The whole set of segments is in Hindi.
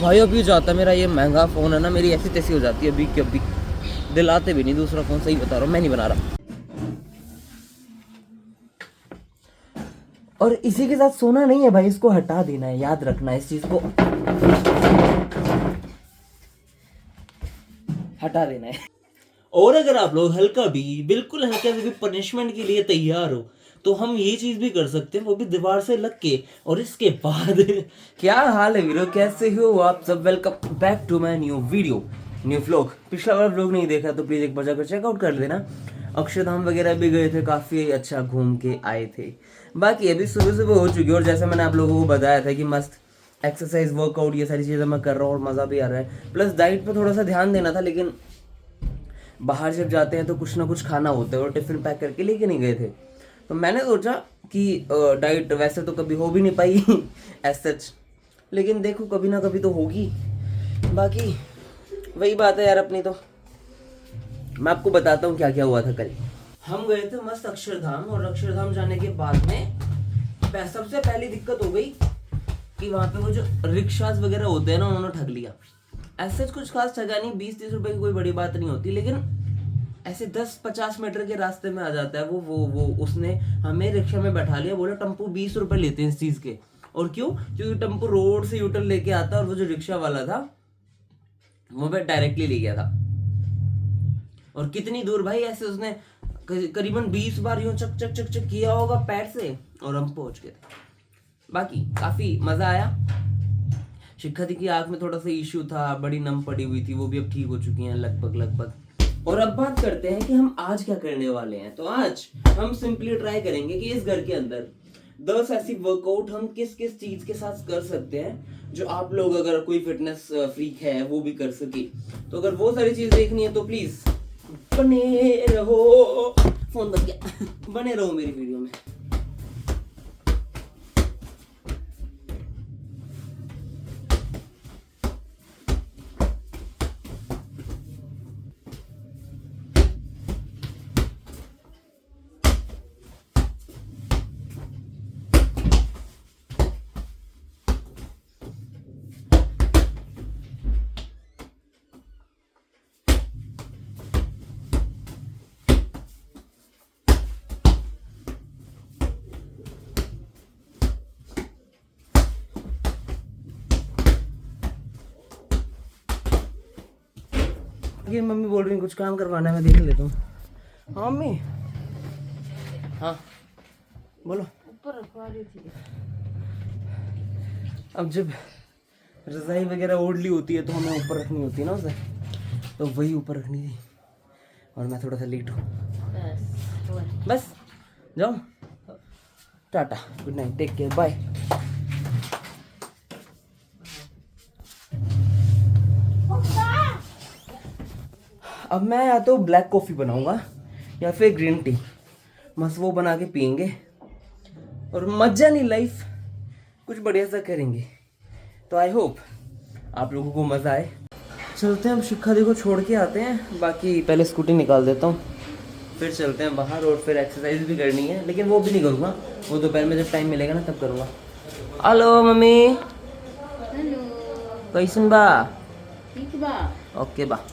भाई अभी जाता मेरा ये महंगा फ़ोन है ना, मेरी ऐसी तैसी हो जाती है अभी कि अभी दिलाते भी नहीं दूसरा फ़ोन। सही बता रहा हूँ, मैं नहीं बना रहा। और इसी के साथ सोना नहीं है भाई, इसको हटा देना है, याद रखना है इस चीज़ को, हटा देना है। और अगर आप लोग हल्का भी, बिल्कुल हल्का से भी पनिशमेंट के लिए तैयार हो तो हम ये चीज भी कर सकते हैं, वो भी दीवार से लग के। और इसके बाद क्या हाल है वीरो, कैसे हो आप सब? Welcome back to my new video, new vlog. पिछला वाला व्लॉग नहीं देखा तो प्लीज एक बार जाकर चेकआउट कर देना। अक्षरधाम वगैरह भी गए थे, काफी अच्छा घूम के आए थे। बाकी अभी सुबह सुबह हो चुकी है, और जैसा मैंने आप लोगों को बताया था कि मस्त एक्सरसाइज, वर्कआउट, ये सारी चीजें मैं कर रहा हूँ और मजा भी आ रहा है। प्लस डाइट पे थोड़ा सा ध्यान देना था, लेकिन बाहर जब जाते हैं तो कुछ ना कुछ खाना होता है, और टिफिन पैक करके लेके नहीं गए थे। तो मैंने सोचा कि डाइट वैसे तो कभी हो भी नहीं पाई एज सच, लेकिन देखो कभी ना कभी तो होगी। बाकी वही बात है यार अपनी। तो मैं आपको बताता हूँ क्या क्या हुआ था कल। हम गए थे मस्त अक्षरधाम, और अक्षरधाम जाने के बाद में सबसे पहली दिक्कत हो गई कि वहाँ पे वो जो रिक्शाज वगैरह होते हैं ना, उन्होंने ठग लिया। ऐसे कुछ खास ठगा नहीं, 20-30 रुपए की कोई बड़ी बात नहीं होती, लेकिन ऐसे 10-50 मीटर के रास्ते में आ जाता है वो उसने हमें रिक्शा में बैठा लिया, बोला टम्पू 20 रुपए लेते हैं इस चीज के। और क्यों? क्योंकि टम्पू रोड से यूटर्न लेके आता है, और वो जो रिक्शा वाला था वो पे डायरेक्टली ले गया था। और कितनी दूर भाई, ऐसे उसने करीबन 20 बार यूं चक चक चक चक किया होगा पैर से, और हम पहुंच गए थे। बाकी काफी मजा आया। शिक्षा दी की आंख में थोड़ा सा इश्यू था, बड़ी नम पड़ी हुई थी, वो भी अब ठीक हो चुकी हैं लगभग। और अब बात करते हैं कि हम आज क्या करने वाले हैं। तो आज हम सिंपली ट्राई करेंगे कि इस घर के अंदर 10 ऐसी वर्कआउट हम किस किस चीज के साथ कर सकते हैं, जो आप लोग अगर कोई फिटनेस फ्रीक है वो भी कर सके। तो अगर वो सारी चीज देखनी है तो प्लीज बने रहो, फोन बज गया बने रहो मेरी वीडियो में। ये मम्मी बोल रही है कुछ काम करवाना है, मैं देख लेता हूँ। हाँ मम्मी, हाँ बोलो। ऊपर रखवा रही थी। अब जब रजाई वगैरह ओढ़ ली होती है तो हमें ऊपर रखनी होती है ना उसे, तो वही ऊपर रखनी थी। और मैं थोड़ा सा लेट हूँ, बस जाओ, tata, good night, take care, bye. अब मैं या तो ब्लैक कॉफ़ी बनाऊंगा या फिर ग्रीन टी, मस्त वो बना के पियेंगे और मजा नहीं, लाइफ कुछ बढ़िया सा करेंगे। तो आई होप आप लोगों को मज़ा आए। चलते हैं, हम शिक्षा दी को छोड़ के आते हैं। बाकी पहले स्कूटी निकाल देता हूँ, फिर चलते हैं बाहर, और फिर एक्सरसाइज भी करनी है, लेकिन वो भी नहीं करूँगा, वो दोपहर में जब टाइम मिलेगा ना तब करूँगा। Hello mummy. हेलो। कैसन बा? ठीक बा। ओके बा।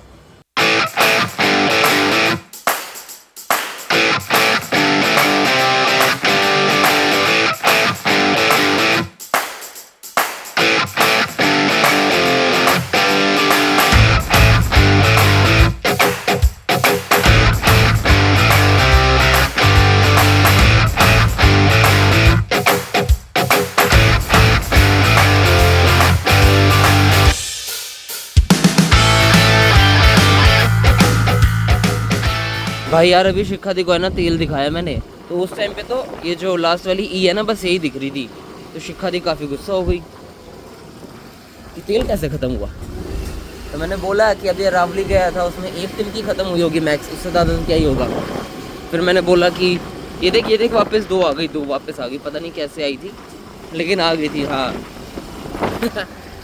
भाई यार अभी शिक्षा दी को है ना तेल दिखाया मैंने, तो उस टाइम पे तो ये जो लास्ट वाली ई है ना बस यही दिख रही थी। तो शिक्षा दी काफ़ी गुस्सा हो गई कि तेल कैसे ख़त्म हुआ। तो मैंने बोला कि अभी रावली गया था, उसमें 1 दिन की ख़त्म हुई होगी मैक्स, उससे ज़्यादा तो क्या ही होगा। फिर मैंने बोला कि ये देख वापस 2 आ गई, 2 वापस आ गई, पता नहीं कैसे आई थी लेकिन आ गई थी, हाँ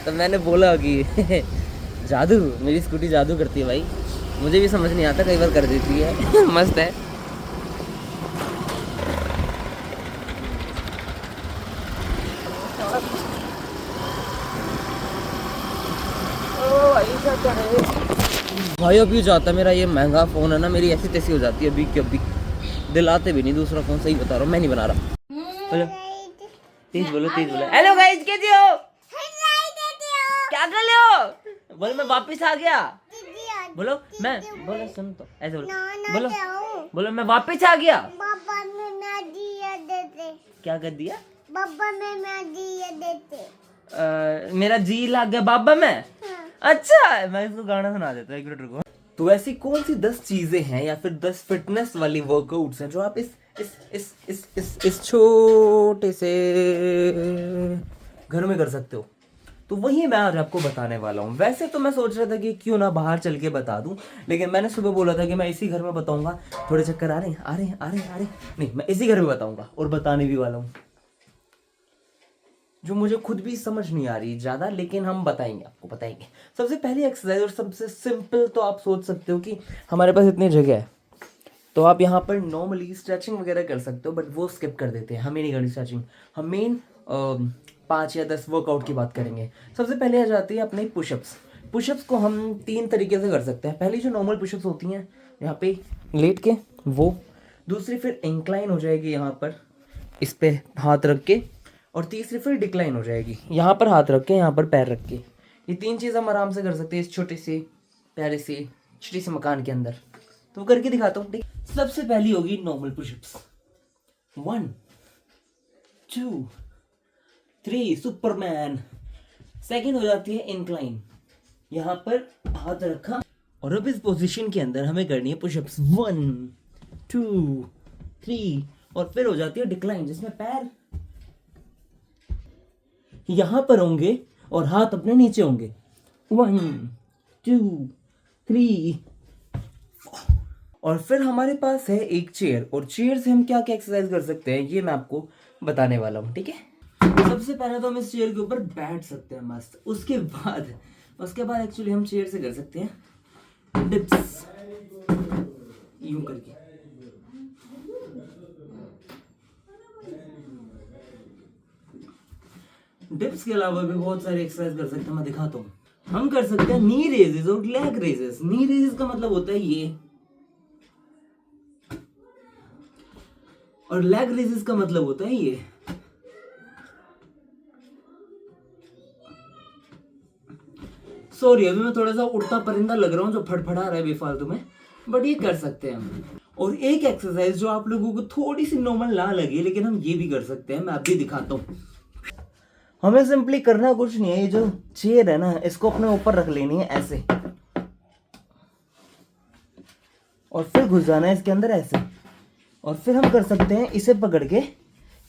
तो मैंने बोला कि जादू, मेरी स्कूटी जादू करती है भाई, मुझे भी समझ नहीं आता, कई बार कर देती है मस्त है। जाता है भाई। अभी जाता मेरा ये महंगा फ़ोन है ना, मेरी ऐसी तैसी हो जाती है अभी कि अभी दिलाते भी नहीं दूसरा फ़ोन। सही बता रहा हूँ, मैं नहीं बना रहा। बोलो तेज बोलो, तेज बोलो। हेलो गाइस, कैसे हो? क्या कर रहे हो? बोलो मैं वापस आ गया। बोलो मैं, बोलो सुन तो ऐसे बोलो, बोलो बोलो मैं वापस आ गया। पापा में मैं दिया देते। क्या कर दिया? पापा में मैं दिया देते। मेरा जी लग गया बाबा में। अच्छा मैं इसको गाना सुना देता हूँ, एक मिनट रुको। तो ऐसी कौन सी 10 चीजें हैं या फिर 10 फिटनेस वाली वर्कआउट्स हैं जो आप इस छोटे से घर में कर सकते हो? तो वही मैं आज आपको बताने वाला हूँ। वैसे तो मैं सोच रहा था कि क्यों ना बाहर चल के बता दूं, लेकिन मैंने सुबह बोला था कि मैं इसी घर में बताऊंगा। थोड़े चक्कर आ रहे हैं, आ रहे हैं, आ रहे हैं, आ रहे हैं। नहीं, मैं इसी घर में बताऊंगा और बताने भी वाला हूँ, जो मुझे खुद भी समझ नहीं आ रही ज़्यादा, लेकिन हम बताएंगे, आपको बताएंगे। सबसे पहली एक्सरसाइज और सबसे सिंपल तो आप सोच सकते हो कि हमारे पास इतनी जगह है तो आप यहाँ पर नॉर्मली स्ट्रेचिंग वगैरह कर सकते हो, बट वो स्किप कर देते हैं। हमें नहीं करनी स्ट्रेचिंग, हम मेन 5 या 10 वर्कआउट की बात करेंगे। सबसे पहले आ जाती है अपने पुशअप्स। पुशअप्स को हम 3 तरीके से कर सकते हैं। पहली जो नॉर्मल पुशअप्स होती हैं यहाँ पे लेट के, वो। दूसरी फिर इंक्लाइन हो जाएगी यहाँ पर इस पे हाथ रख के, और तीसरी फिर डिक्लाइन हो जाएगी यहाँ पर हाथ रख के, यहाँ पर पैर रख के। ये 3 चीज़ हम आराम से कर सकते हैं इस छोटे से प्यारे से छोटे से मकान के अंदर। तो करके दिखाता हूँ, ठीक। सबसे पहली होगी नॉर्मल पुशअप्स। 1 2 3 सुपरमैन। सेकंड हो जाती है इंक्लाइन, यहाँ पर हाथ रखा, और अब इस पोजीशन के अंदर हमें करनी है पुशअप्स 1 2 3, और फिर हो जाती है डिक्लाइन, जिसमें पैर यहां पर होंगे और हाथ अपने नीचे होंगे। 1 2 3, और फिर हमारे पास है एक चेयर, और चेयर से हम क्या क्या एक्सरसाइज कर सकते हैं ये मैं आपको बताने वाला हूँ, ठीक है। सबसे पहले तो हम इस चेयर के ऊपर बैठ सकते हैं मस्त। उसके बाद एक्चुअली हम चेयर से कर सकते हैं डिप्स, यूं करके। डिप्स के अलावा भी बहुत सारी एक्सरसाइज कर सकते हैं, मैं दिखाता हूँ। हम कर सकते हैं नी रेजेस और लेग रेजेस। नी रेजेस का मतलब होता है ये, और लेग रेजेस का मतलब होता है ये। सॉरी, अभी मैं थोड़ा सा उड़ता परिंदा लग रहा हूँ जो फड़फड़ा रहा है बेफालतू में, बट ये कर सकते हैं हम। और एक एक्सरसाइज जो आप लोगों को थोड़ी सी नॉर्मल ना लगे, लेकिन हम ये भी कर सकते हैं, मैं अभी दिखाता हूँ। हमें सिंपली करना कुछ नहीं है, ये जो चेयर है ना इसको अपने ऊपर रख लेनी है ऐसे, और फिर घुस जाना है इसके अंदर ऐसे, और फिर हम कर सकते हैं इसे पकड़ के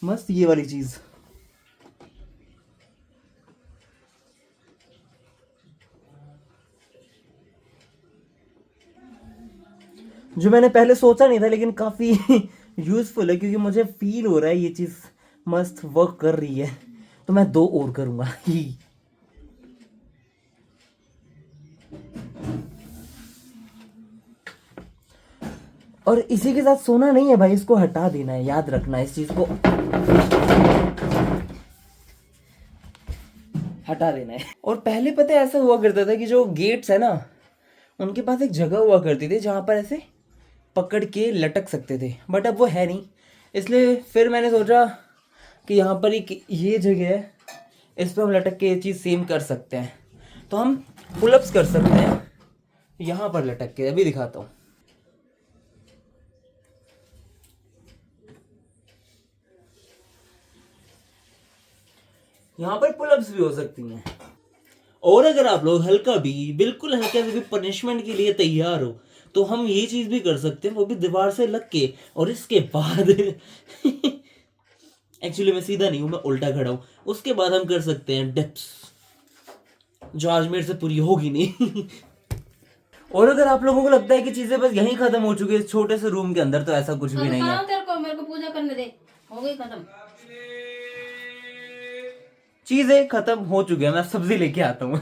मस्त ये वाली चीज। जो मैंने पहले सोचा नहीं था, लेकिन काफी यूजफुल है, क्योंकि मुझे फील हो रहा है ये चीज मस्त वर्क कर रही है। तो मैं 2 और करूंगा ही। और इसी के साथ सोना नहीं है भाई, इसको हटा देना है, याद रखना इस चीज को हटा देना है। और पहले पता है ऐसा हुआ करता था कि जो गेट्स है ना उनके पास एक जगह हुआ करती थी जहां पर ऐसे पकड़ के लटक सकते थे, बट अब वो है नहीं। इसलिए फिर मैंने सोचा कि यहाँ पर एक ये जगह है, इस पर हम लटक के ये चीज़ सेम कर सकते हैं। तो हम पुलअप्स कर सकते हैं यहाँ पर लटक के, अभी दिखाता हूँ। यहाँ पर पुलअप्स भी हो सकती हैं। और अगर आप लोग हल्का भी, बिल्कुल हल्का से भी पनिशमेंट के लिए तैयार हो, तो हम ये चीज भी कर सकते हैं, वो भी दीवार से लग के। और इसके बाद एक्चुअली मैं सीधा नहीं हूं, मैं उल्टा खड़ा हूं। उसके बाद हम कर सकते हैं डिप्स, जो आज मेरे से पूरी होगी नहीं। और अगर आप लोगों को लगता है कि चीजें बस यहीं खत्म हो चुकी है इस छोटे से रूम के अंदर, तो ऐसा कुछ भी नहीं है। तेरे को मेरे को पूजा करने दे, हो गई खत्म। चीजें खत्म हो चुकी है, मैं सब्जी लेके आता हूँ।